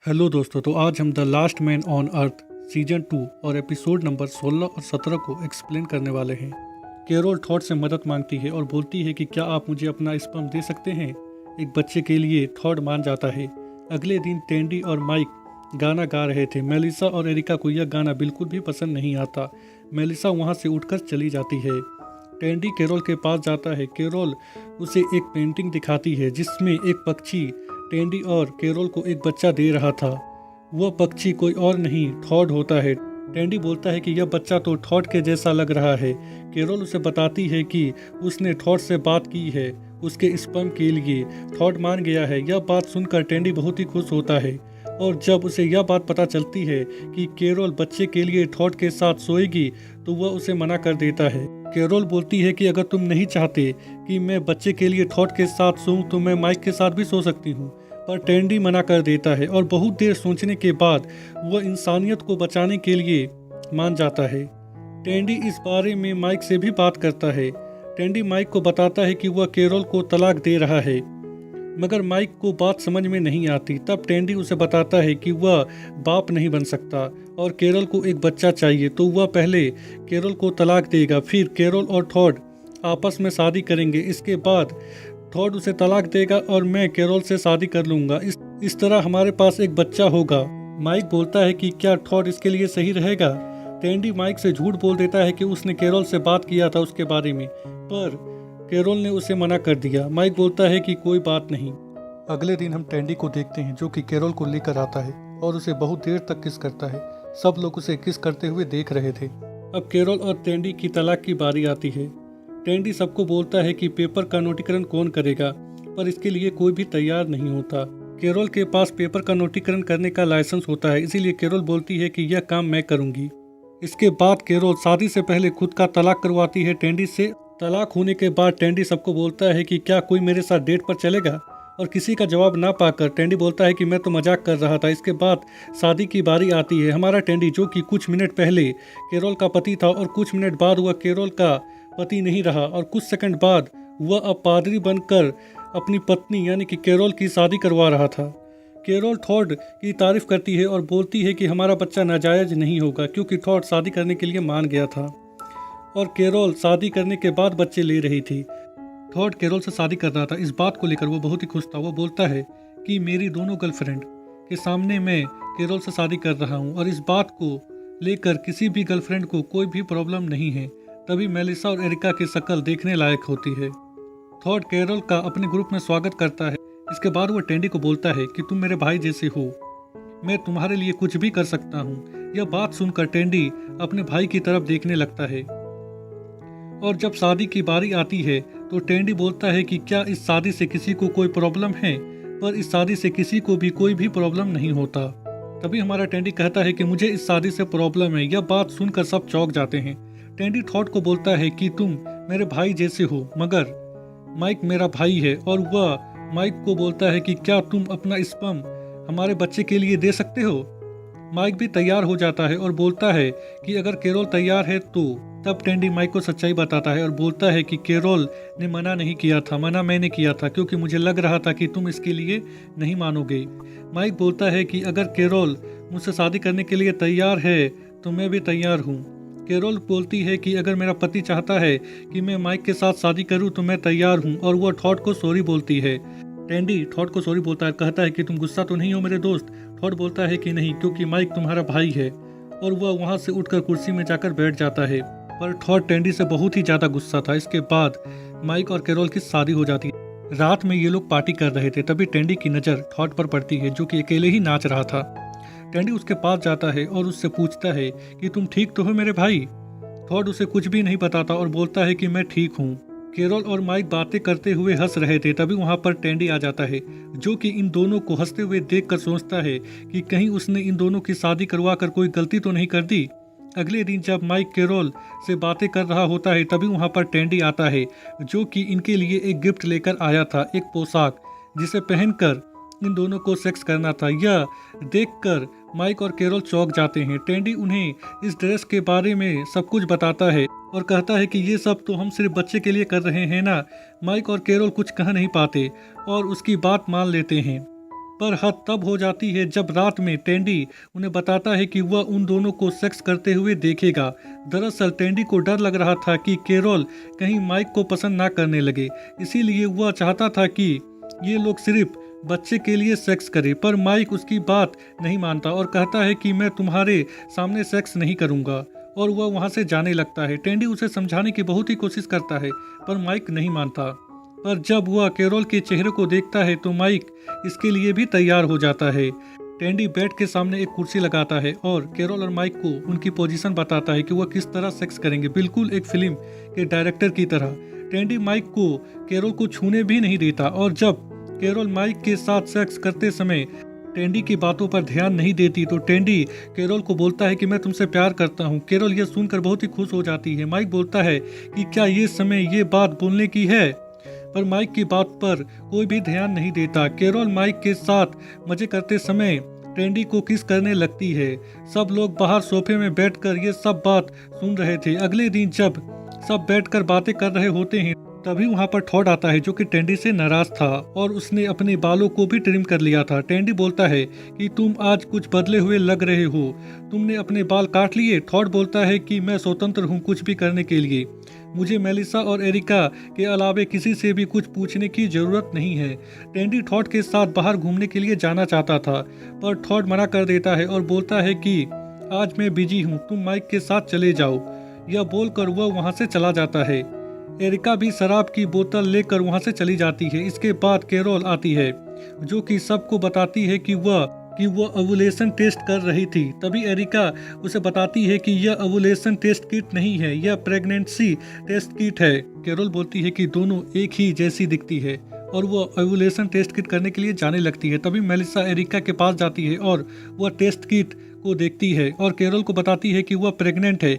Hello दोस्तों, तो आज हम the last man on earth season 2 और एपिसोड नंबर 16 और 17 को एक्सप्लेन करने वाले हैं। कैरोल थॉड से मदद मांगती है और बोलती है कि क्या आप मुझे अपना स्पर्म दे सकते हैं। एक बच्चे के लिए थॉड मान जाता है। अगले दिन टैंडी और माइक गाना गा रहे थे। मेलिसा और एरिका को यह गाना बिल्कुल भी पसंद नहीं आता। मेलिसा वहाँ से उठकर चली जाती है। टैंडी कैरोल के पास जाता है। कैरोल उसे एक पेंटिंग दिखाती है जिसमें एक पक्षी टैंडी और कैरोल को एक बच्चा दे रहा था। वह पक्षी कोई और नहीं थॉड होता है। टैंडी बोलता है कि यह बच्चा तो थॉड के जैसा लग रहा है। कैरोल उसे बताती है कि उसने थॉड से बात की है उसके स्पर्म के लिए। थॉड मान गया है। यह बात सुनकर टैंडी बहुत ही खुश होता है और जब उसे यह बात पता चलती है कि कैरोल बच्चे के लिए थॉड के साथ सोएगी तो वह उसे मना कर देता है। कैरोल बोलती है कि अगर तुम नहीं चाहते कि मैं बच्चे के लिए थॉड के साथ सोऊं तो मैं माइक के साथ भी सो सकती हूँ, पर टैंडी मना कर देता है और बहुत देर सोचने के बाद वह इंसानियत को बचाने के लिए मान जाता है। टैंडी इस बारे में माइक से भी बात करता है। टैंडी माइक को बताता है कि वह कैरोल को तलाक दे रहा है, मगर माइक को बात समझ में नहीं आती। तब टैंडी उसे बताता है कि वह बाप नहीं बन सकता और कैरोल को एक बच्चा चाहिए, तो वह पहले कैरोल को तलाक देगा, फिर कैरोल और थॉड आपस में शादी करेंगे। इसके बाद थॉड उसे तलाक देगा और मैं कैरोल से शादी कर लूँगा। इस तरह हमारे पास एक बच्चा होगा। माइक बोलता है कि क्या थॉड इसके लिए सही रहेगा। टैंडी माइक से झूठ बोल देता है कि उसने कैरोल से बात किया था उसके बारे में, पर कैरोल ने उसे मना कर दिया। माइक बोलता है कि कोई बात नहीं। अगले दिन हम टैंडी को देखते हैं जो कि कैरोल को लेकर आता है और उसे बहुत देर तक किस करता है। सब लोग उसे किस करते हुए देख रहे थे। अब कैरोल और टैंडी की तलाक की बारी आती है। टैंडी सबको बोलता है कि पेपर का नोटीकरण कौन करेगा, पर इसके लिए कोई भी तैयार नहीं होता। कैरोल के पास पेपर का नोटीकरण करने का लाइसेंस होता है, इसीलिए कैरोल बोलती है कि यह काम मैं करूंगी। इसके बाद कैरोल शादी से पहले खुद का तलाक करवाती है टैंडी से। तलाक होने के बाद टैंडी सबको बोलता है कि क्या कोई मेरे साथ डेट पर चलेगा, और किसी का जवाब ना पाकर टैंडी बोलता है कि मैं तो मजाक कर रहा था। इसके बाद शादी की बारी आती है। हमारा टैंडी जो कि कुछ मिनट पहले कैरोल का पति था और कुछ मिनट बाद वह कैरोल का पति नहीं रहा, और कुछ सेकंड बाद वह अब पादरी बनकर अपनी पत्नी यानी कि कैरोल की शादी करवा रहा था। कैरोल थॉड की तारीफ करती है और बोलती है कि हमारा बच्चा नाजायज नहीं होगा क्योंकि थॉड शादी करने के लिए मान गया था और कैरोल शादी करने के बाद बच्चे ले रही थी। थॉड कैरोल से शादी कर रहा था। इस बात को लेकर वो बहुत ही खुश था। वो बोलता है कि मेरी दोनों गर्लफ्रेंड के सामने मैं कैरोल से शादी कर रहा हूँ और इस बात को लेकर किसी भी गर्लफ्रेंड को कोई भी प्रॉब्लम नहीं है। तभी मेलिसा और एरिका की शक्ल देखने लायक होती है। थॉड कैरोल का अपने ग्रुप में स्वागत करता है। इसके बाद वो टैंडी को बोलता है कि तुम मेरे भाई जैसे हो, मैं तुम्हारे लिए कुछ भी कर सकता हूँ। यह बात सुनकर टैंडी अपने भाई की तरफ देखने लगता है और जब शादी की बारी आती है तो टैंडी बोलता है कि क्या इस शादी से किसी को कोई प्रॉब्लम है, पर इस शादी से किसी को भी कोई भी प्रॉब्लम नहीं होता। तभी हमारा टैंडी कहता है कि मुझे इस शादी से प्रॉब्लम है। यह बात सुनकर सब चौंक जाते हैं। टैंडी थॉड को बोलता है कि तुम मेरे भाई जैसे हो, मगर माइक मेरा भाई है, और वह माइक को बोलता है कि क्या तुम अपना स्पर्म हमारे बच्चे के लिए दे सकते हो। माइक भी तैयार हो जाता है और बोलता है कि अगर कैरोल तैयार है तो। तब टैंडी माइक को सच्चाई बताता है और बोलता है कि कैरोल ने मना नहीं किया था, मना मैंने किया था क्योंकि मुझे लग रहा था कि तुम इसके लिए नहीं मानोगे। माइक बोलता है कि अगर कैरोल मुझसे शादी करने के लिए तैयार है तो मैं भी तैयार हूँ। कैरोल बोलती है कि अगर मेरा पति चाहता है कि मैं माइक के साथ शादी करूं तो मैं तैयार हूं, और वो थॉड को सॉरी बोलती है। टैंडी थॉड को सॉरी बोलता है, कहता है कि तुम गुस्सा तो नहीं हो मेरे दोस्त। थॉड बोलता है कि नहीं, क्योंकि माइक तुम्हारा भाई है, और वह वहां से उठकर कुर्सी में जाकर बैठ जाता है। पर थॉड टैंडी से बहुत ही ज्यादा गुस्सा था। इसके बाद माइक और कैरोल की शादी हो जाती है। रात में ये लोग पार्टी कर रहे थे। तभी टैंडी की नज़र थॉड पर पड़ती है जो कि अकेले ही नाच रहा था। टैंडी उसके पास जाता है और उससे पूछता है कि तुम ठीक तो हो मेरे भाई। थॉड उसे कुछ भी नहीं बताता और बोलता है कि मैं ठीक हूँ। कैरोल और माइक बातें करते हुए हंस रहे थे। तभी वहाँ पर टैंडी आ जाता है जो कि इन दोनों को हंसते हुए देखकर सोचता है कि कहीं उसने इन दोनों की शादी करवा कर कोई गलती तो नहीं कर दी। अगले दिन जब माइक कैरोल से बातें कर रहा होता है तभी वहाँ पर टैंडी आता है जो कि इनके लिए एक गिफ्ट लेकर आया था, एक पोशाक जिसे पहनकर इन दोनों को सेक्स करना था। यह देखकर माइक और कैरोल चौंक जाते हैं। टैंडी उन्हें इस ड्रेस के बारे में सब कुछ बताता है और कहता है कि ये सब तो हम सिर्फ बच्चे के लिए कर रहे हैं ना। माइक और कैरोल कुछ कह नहीं पाते और उसकी बात मान लेते हैं। पर हद तब हो जाती है जब रात में टेंडी उन्हें बताता है कि वह उन दोनों को सेक्स करते हुए देखेगा। दरअसल टेंडी को डर लग रहा था कि कैरोल कहीं माइक को पसंद ना करने लगे, इसीलिए वह चाहता था कि ये लोग सिर्फ बच्चे के लिए सेक्स करे। पर माइक उसकी बात नहीं मानता और कहता है कि मैं तुम्हारे सामने सेक्स नहीं करूंगा, और वह वहां से जाने लगता है। टेंडी उसे समझाने की बहुत ही कोशिश करता है पर माइक नहीं मानता। पर जब वह कैरोल के चेहरे को देखता है तो माइक इसके लिए भी तैयार हो जाता है। टेंडी बेड के सामने एक कुर्सी लगाता है और कैरोल और माइक को उनकी पोजीशन बताता है कि वह किस तरह सेक्स करेंगे, बिल्कुल एक फिल्म के डायरेक्टर की तरह। टेंडी माइक को कैरोल को छूने भी नहीं देता और जब कैरोल माइक के साथ सेक्स करते समय टेंडी की बातों पर ध्यान नहीं देती तो टेंडी कैरोल को बोलता है कि मैं तुमसे प्यार करता हूँ। कैरोल यह सुनकर बहुत ही खुश हो जाती है। माइक बोलता है कि क्या ये समय ये बात बोलने की है, पर माइक की बात पर कोई भी ध्यान नहीं देता। कैरोल माइक के साथ मजे करते समय टेंडी को किस करने लगती है। सब लोग बाहर सोफे में बैठकर ये सब बात सुन रहे थे। अगले दिन जब सब बैठकर बातें कर रहे होते हैं तभी वहां पर टॉड आता है जो कि टेंडी से नाराज था और उसने अपने बालों को भी ट्रिम कर लिया था। टेंडी बोलता है कि तुम आज कुछ बदले हुए लग रहे हो, तुमने अपने बाल काट लिए। टॉड बोलता है कि मैं स्वतंत्र हूँ कुछ भी करने के लिए, मुझे मेलिसा और एरिका के अलावे किसी से भी कुछ पूछने की जरूरत नहीं है। टेंडी टॉड के साथ बाहर घूमने के लिए जाना चाहता था पर टॉड मना कर देता है और बोलता है कि आज मैं बिजी हूँ, तुम माइक के साथ चले जाओ। यह बोलकर वह वहां से चला जाता है। एरिका भी शराब की बोतल लेकर वहां से चली जाती है। इसके बाद कैरोल आती है जो कि सबको बताती है कि वह ओवुलेशन टेस्ट कर रही थी। तभी एरिका उसे बताती है कि यह ओवुलेशन टेस्ट किट नहीं है, यह प्रेगनेंसी टेस्ट किट है। कैरोल बोलती है कि दोनों एक ही जैसी दिखती है और वह ओवुलेशन टेस्ट किट करने के लिए जाने लगती है। तभी मेलिसा एरिका के पास जाती है और वह टेस्ट किट को देखती है और कैरोल को बताती है कि वह प्रेग्नेंट है।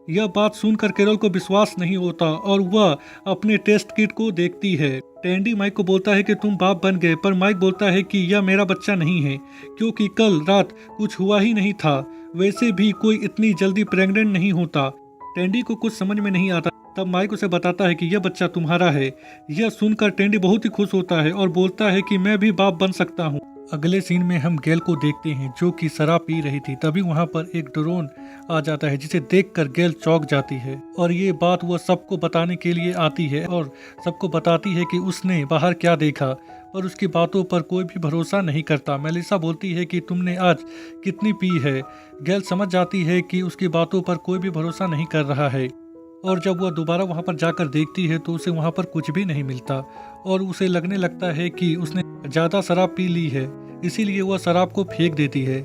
यह बात सुनकर कैरोल को विश्वास नहीं होता और वह अपने टेस्ट किट को देखती है। टेंडी माइक को बोलता है कि तुम बाप बन गए, पर माइक बोलता है कि यह मेरा बच्चा नहीं है क्योंकि कल रात कुछ हुआ ही नहीं था। वैसे भी कोई इतनी जल्दी प्रेग्नेंट नहीं होता। टेंडी को कुछ समझ में नहीं आता। तब माइक उसे बताता है कि यह बच्चा तुम्हारा है। यह सुनकर टेंडी बहुत ही खुश होता है और बोलता है कि मैं भी बाप बन सकता हूँ। अगले सीन में हम गेल को देखते हैं जो कि शराब पी रही थी। तभी वहां पर एक ड्रोन आ जाता है जिसे देखकर गेल चौंक जाती है और ये बात वह सबको बताने के लिए आती है और सबको बताती है कि उसने बाहर क्या देखा, पर उसकी बातों पर कोई भी भरोसा नहीं करता। मेलिसा बोलती है कि तुमने आज कितनी पी है। गेल समझ जाती है कि उसकी बातों पर कोई भी भरोसा नहीं कर रहा है और जब वह दोबारा वहां पर जाकर देखती है तो उसे वहां पर कुछ भी नहीं मिलता और उसे लगने लगता है कि उसने ज़्यादा शराब पी ली है, इसीलिए वह शराब को फेंक देती है।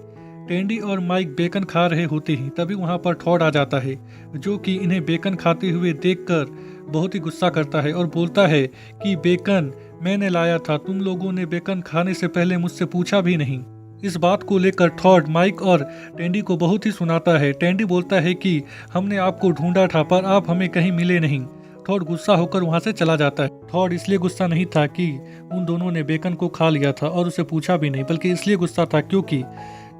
टेंडी और माइक बेकन खा रहे होते हैं तभी वहां पर टॉड आ जाता है जो कि इन्हें बेकन खाते हुए देखकर बहुत ही गुस्सा करता है और बोलता है कि बेकन मैंने लाया था, तुम लोगों ने बेकन खाने से पहले मुझसे पूछा भी नहीं। इस बात को लेकर टॉड माइक और टेंडी को बहुत ही सुनाता है। टेंडी बोलता है कि हमने आपको ढूंढा था पर आप हमें कहीं मिले नहीं। टॉड गुस्सा होकर वहां से चला जाता है। टॉड इसलिए गुस्सा नहीं था कि उन दोनों ने बेकन को खा लिया था और उसे पूछा भी नहीं, बल्कि इसलिए गुस्सा था क्योंकि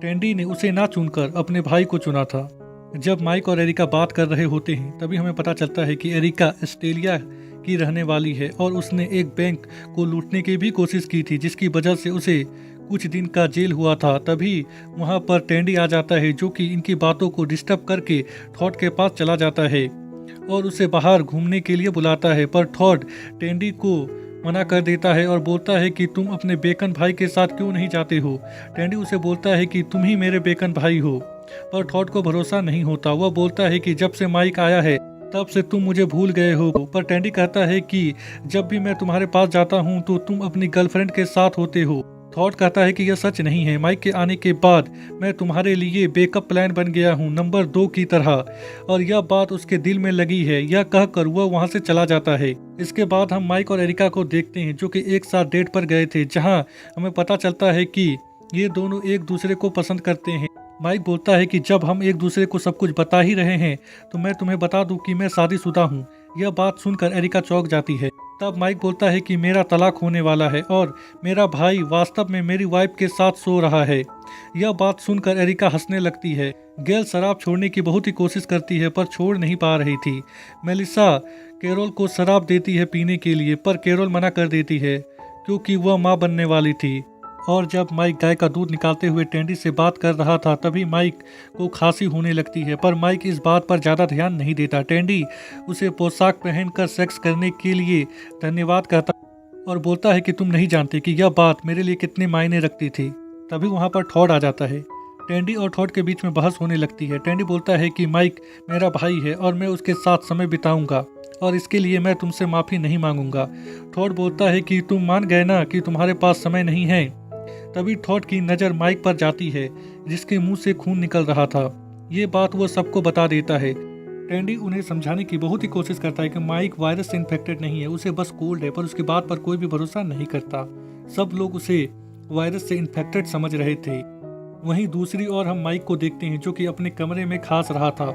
टेंडी ने उसे ना चुनकर अपने भाई को चुना था। जब माइक और एरिका बात कर रहे होते हैं तभी हमें पता चलता है कि एरिका ऑस्ट्रेलिया की रहने वाली है और उसने एक बैंक को लूटने की भी कोशिश की थी जिसकी वजह से उसे कुछ दिन का जेल हुआ था। तभी वहां पर टेंडी आ जाता है जो कि इनकी बातों को डिस्टर्ब करके टॉड के पास चला जाता है और उसे बाहर घूमने के लिए बुलाता है, पर टॉड टेंडी को मना कर देता है और बोलता है कि तुम अपने बेकन भाई के साथ क्यों नहीं जाते हो। टेंडी उसे बोलता है कि तुम ही मेरे बेकन भाई हो, पर टॉड को भरोसा नहीं होता। वह बोलता है कि जब से माइक आया है तब से तुम मुझे भूल गए हो, पर टेंडी कहता है कि जब भी मैं तुम्हारे पास जाता हूँ तो तुम अपनी गर्लफ्रेंड के साथ होते हो। टॉड कहता है कि यह सच नहीं है, माइक के आने के बाद मैं तुम्हारे लिए बैकअप प्लान बन गया हूँ, नंबर 2 की तरह, और यह बात उसके दिल में लगी है। यह कहकर वह वहाँ से चला जाता है। इसके बाद हम माइक और एरिका को देखते हैं जो कि एक साथ डेट पर गए थे, जहाँ हमें पता चलता है कि ये दोनों एक दूसरे को पसंद करते हैं। माइक बोलता है कि जब हम एक दूसरे को सब कुछ बता ही रहे हैं तो मैं तुम्हें बता दूं कि मैं शादीशुदा हूँ। यह बात सुनकर एरिका चौंक जाती है। तब माइक बोलता है कि मेरा तलाक होने वाला है और मेरा भाई वास्तव में मेरी वाइफ के साथ सो रहा है। यह बात सुनकर एरिका हंसने लगती है। गेल शराब छोड़ने की बहुत ही कोशिश करती है पर छोड़ नहीं पा रही थी। मेलिसा कैरोल को शराब देती है पीने के लिए, पर कैरोल मना कर देती है क्योंकि वह माँ बनने वाली थी और जब माइक गाय का दूध निकालते हुए टेंडी से बात कर रहा था तभी माइक को खांसी होने लगती है, पर माइक इस बात पर ज़्यादा ध्यान नहीं देता। टेंडी उसे पोशाक पहनकर सेक्स करने के लिए धन्यवाद कहता और बोलता है कि तुम नहीं जानते कि यह बात मेरे लिए कितने मायने रखती थी। तभी वहाँ पर टॉड आ जाता है। टेंडी और टॉड के बीच में बहस होने लगती है। टेंडी बोलता है कि माइक मेरा भाई है और मैं उसके साथ समय बिताऊंगा और इसके लिए मैं तुमसे माफ़ी नहीं मांगूंगा। टॉड बोलता है कि तुम मान गए ना कि तुम्हारे पास समय नहीं है। तभी टॉड की नज़र माइक पर जाती है जिसके मुंह से खून निकल रहा था। ये बात वो सबको बता देता है। टेंडी उन्हें समझाने की बहुत ही कोशिश करता है कि माइक वायरस से इन्फेक्टेड नहीं है, उसे बस कोल्ड है, पर उसकी बात पर कोई भी भरोसा नहीं करता। सब लोग उसे वायरस से इन्फेक्टेड समझ रहे थे। वहीं दूसरी ओर हम माइक को देखते हैं जो कि अपने कमरे में खांस रहा था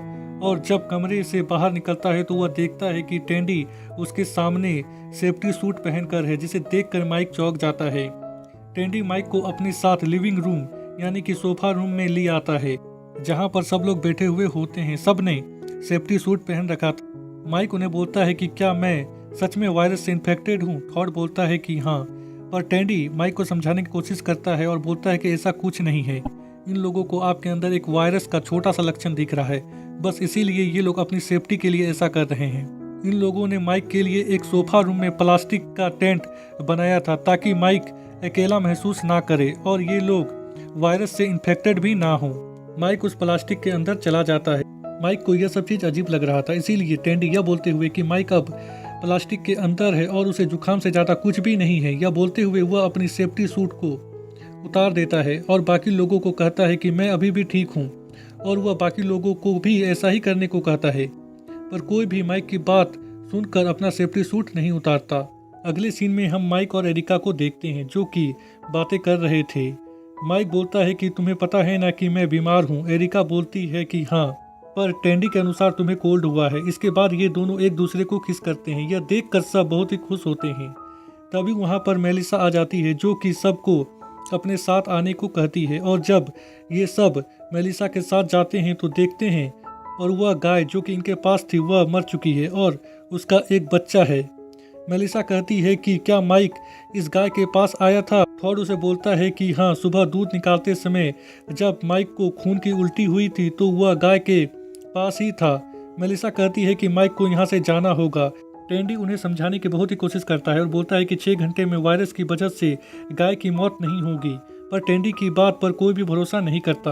और जब कमरे से बाहर निकलता है तो वह देखता है कि टेंडी उसके सामने सेफ्टी सूट पहनकर है, जिसे देखकर माइक चौंक जाता है। टेंडी माइक को अपने साथ लिविंग रूम यानी कि सोफा रूम में ले आता है जहां पर सब लोग बैठे हुए होते हैं। सब ने सेफ्टी सूट पहन रखा था। माइक उन्हें बोलता है कि क्या मैं सच में वायरस से इन्फेक्टेड हूँ। टॉड बोलता है कि हाँ, पर टेंडी माइक को समझाने की कोशिश करता है और बोलता है कि ऐसा कुछ नहीं है। इन लोगों को आपके अंदर एक वायरस का छोटा सा लक्षण दिख रहा है, बस इसीलिए ये लोग अपनी सेफ्टी के लिए ऐसा कर रहे हैं। इन लोगों ने माइक के लिए एक सोफा रूम में प्लास्टिक का टेंट बनाया था ताकि माइक अकेला महसूस ना करे और ये लोग वायरस से इन्फेक्टेड भी ना हो। माइक उस प्लास्टिक के अंदर चला जाता है। माइक को यह सब चीज़ अजीब लग रहा था, इसीलिए टेंडी यह बोलते हुए कि माइक अब प्लास्टिक के अंदर है और उसे जुकाम से ज़्यादा कुछ भी नहीं है, यह बोलते हुए वह अपनी सेफ्टी सूट को उतार देता है और बाकी लोगों को कहता है कि मैं अभी भी ठीक हूँ और वह बाकी लोगों को भी ऐसा ही करने को कहता है, पर कोई भी माइक की बात सुनकर अपना सेफ्टी सूट नहीं उतारता। अगले सीन में हम माइक और एरिका को देखते हैं जो कि बातें कर रहे थे। माइक बोलता है कि तुम्हें पता है ना कि मैं बीमार हूँ। एरिका बोलती है कि हाँ, पर टेंडी के अनुसार तुम्हें कोल्ड हुआ है। इसके बाद ये दोनों एक दूसरे को किस करते हैं। यह देखकर सब बहुत ही खुश होते हैं। तभी वहाँ पर मेलिसा आ जाती है जो कि सबको अपने साथ आने को कहती है और जब ये सब मेलिसा के साथ जाते हैं तो देखते हैं और वह गाय जो कि इनके पास थी वह मर चुकी है और उसका एक बच्चा है। मेलिसा कहती है कि क्या माइक इस गाय के पास आया था। टॉड उसे बोलता है कि हाँ, सुबह दूध निकालते समय जब माइक को खून की उल्टी हुई थी तो वह गाय के पास ही था। मेलिसा कहती है कि माइक को यहाँ से जाना होगा। टेंडी उन्हें समझाने की बहुत ही कोशिश करता है और बोलता है कि 6 घंटे में वायरस की वजह से गाय की मौत नहीं होगी, पर टेंडी की बात पर कोई भी भरोसा नहीं करता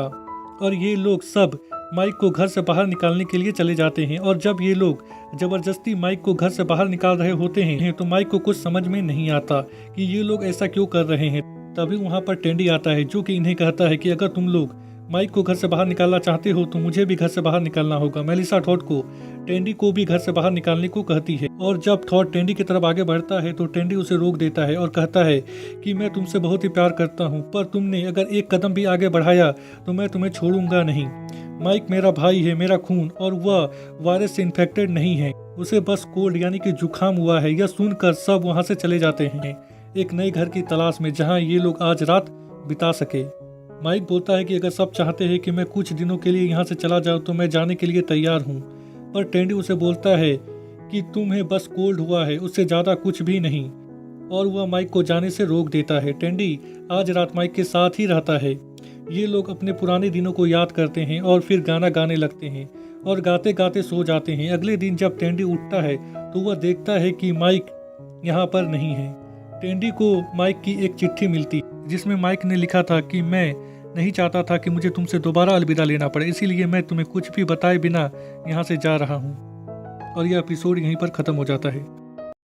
और ये लोग सब माइक को घर से बाहर निकालने के लिए चले जाते हैं। और जब ये लोग जबरदस्ती माइक को घर से बाहर निकाल रहे होते हैं तो माइक को कुछ समझ में नहीं आता कि ये लोग ऐसा क्यों कर रहे हैं। तभी वहाँ पर टेंडी आता है जो कि इन्हें कहता है कि अगर तुम लोग माइक को घर से बाहर निकालना चाहते हो तो मुझे भी घर से बाहर निकालना होगा। मेलिसा टॉड को टेंडी को भी घर से बाहर निकालने को कहती है और जब टॉड टेंडी की तरफ आगे बढ़ता है तो टेंडी उसे रोक देता है और कहता है कि मैं तुमसे बहुत ही प्यार करता हूँ, पर तुमने अगर एक कदम भी आगे बढ़ाया तो मैं तुम्हें छोड़ूंगा नहीं। माइक मेरा भाई है, मेरा खून, और वह वायरस से इन्फेक्टेड नहीं है, उसे बस कोल्ड यानी कि जुकाम हुआ है। यह सुनकर सब वहाँ से चले जाते हैं एक नए घर की तलाश में जहाँ ये लोग आज रात बिता सके। माइक बोलता है कि अगर सब चाहते हैं कि मैं कुछ दिनों के लिए यहाँ से चला जाऊँ तो मैं जाने के लिए तैयार हूँ, पर टेंडी उसे बोलता है कि तुम्हें बस कोल्ड हुआ है, उससे ज़्यादा कुछ भी नहीं, और वह माइक को जाने से रोक देता है। टेंडी आज रात माइक के साथ ही रहता है। ये लोग अपने पुराने दिनों को याद करते हैं और फिर गाना गाने लगते हैं और गाते गाते सो जाते हैं। अगले दिन जब टेंडी उठता है तो वह देखता है कि माइक यहाँ पर नहीं है। टेंडी को माइक की एक चिट्ठी मिलती जिसमें माइक ने लिखा था कि मैं नहीं चाहता था कि मुझे तुमसे दोबारा अलविदा लेना पड़े, इसीलिए मैं तुम्हें कुछ भी बताए बिना यहाँ से जा रहा हूँ। और यह एपिसोड यहीं पर ख़त्म हो जाता है।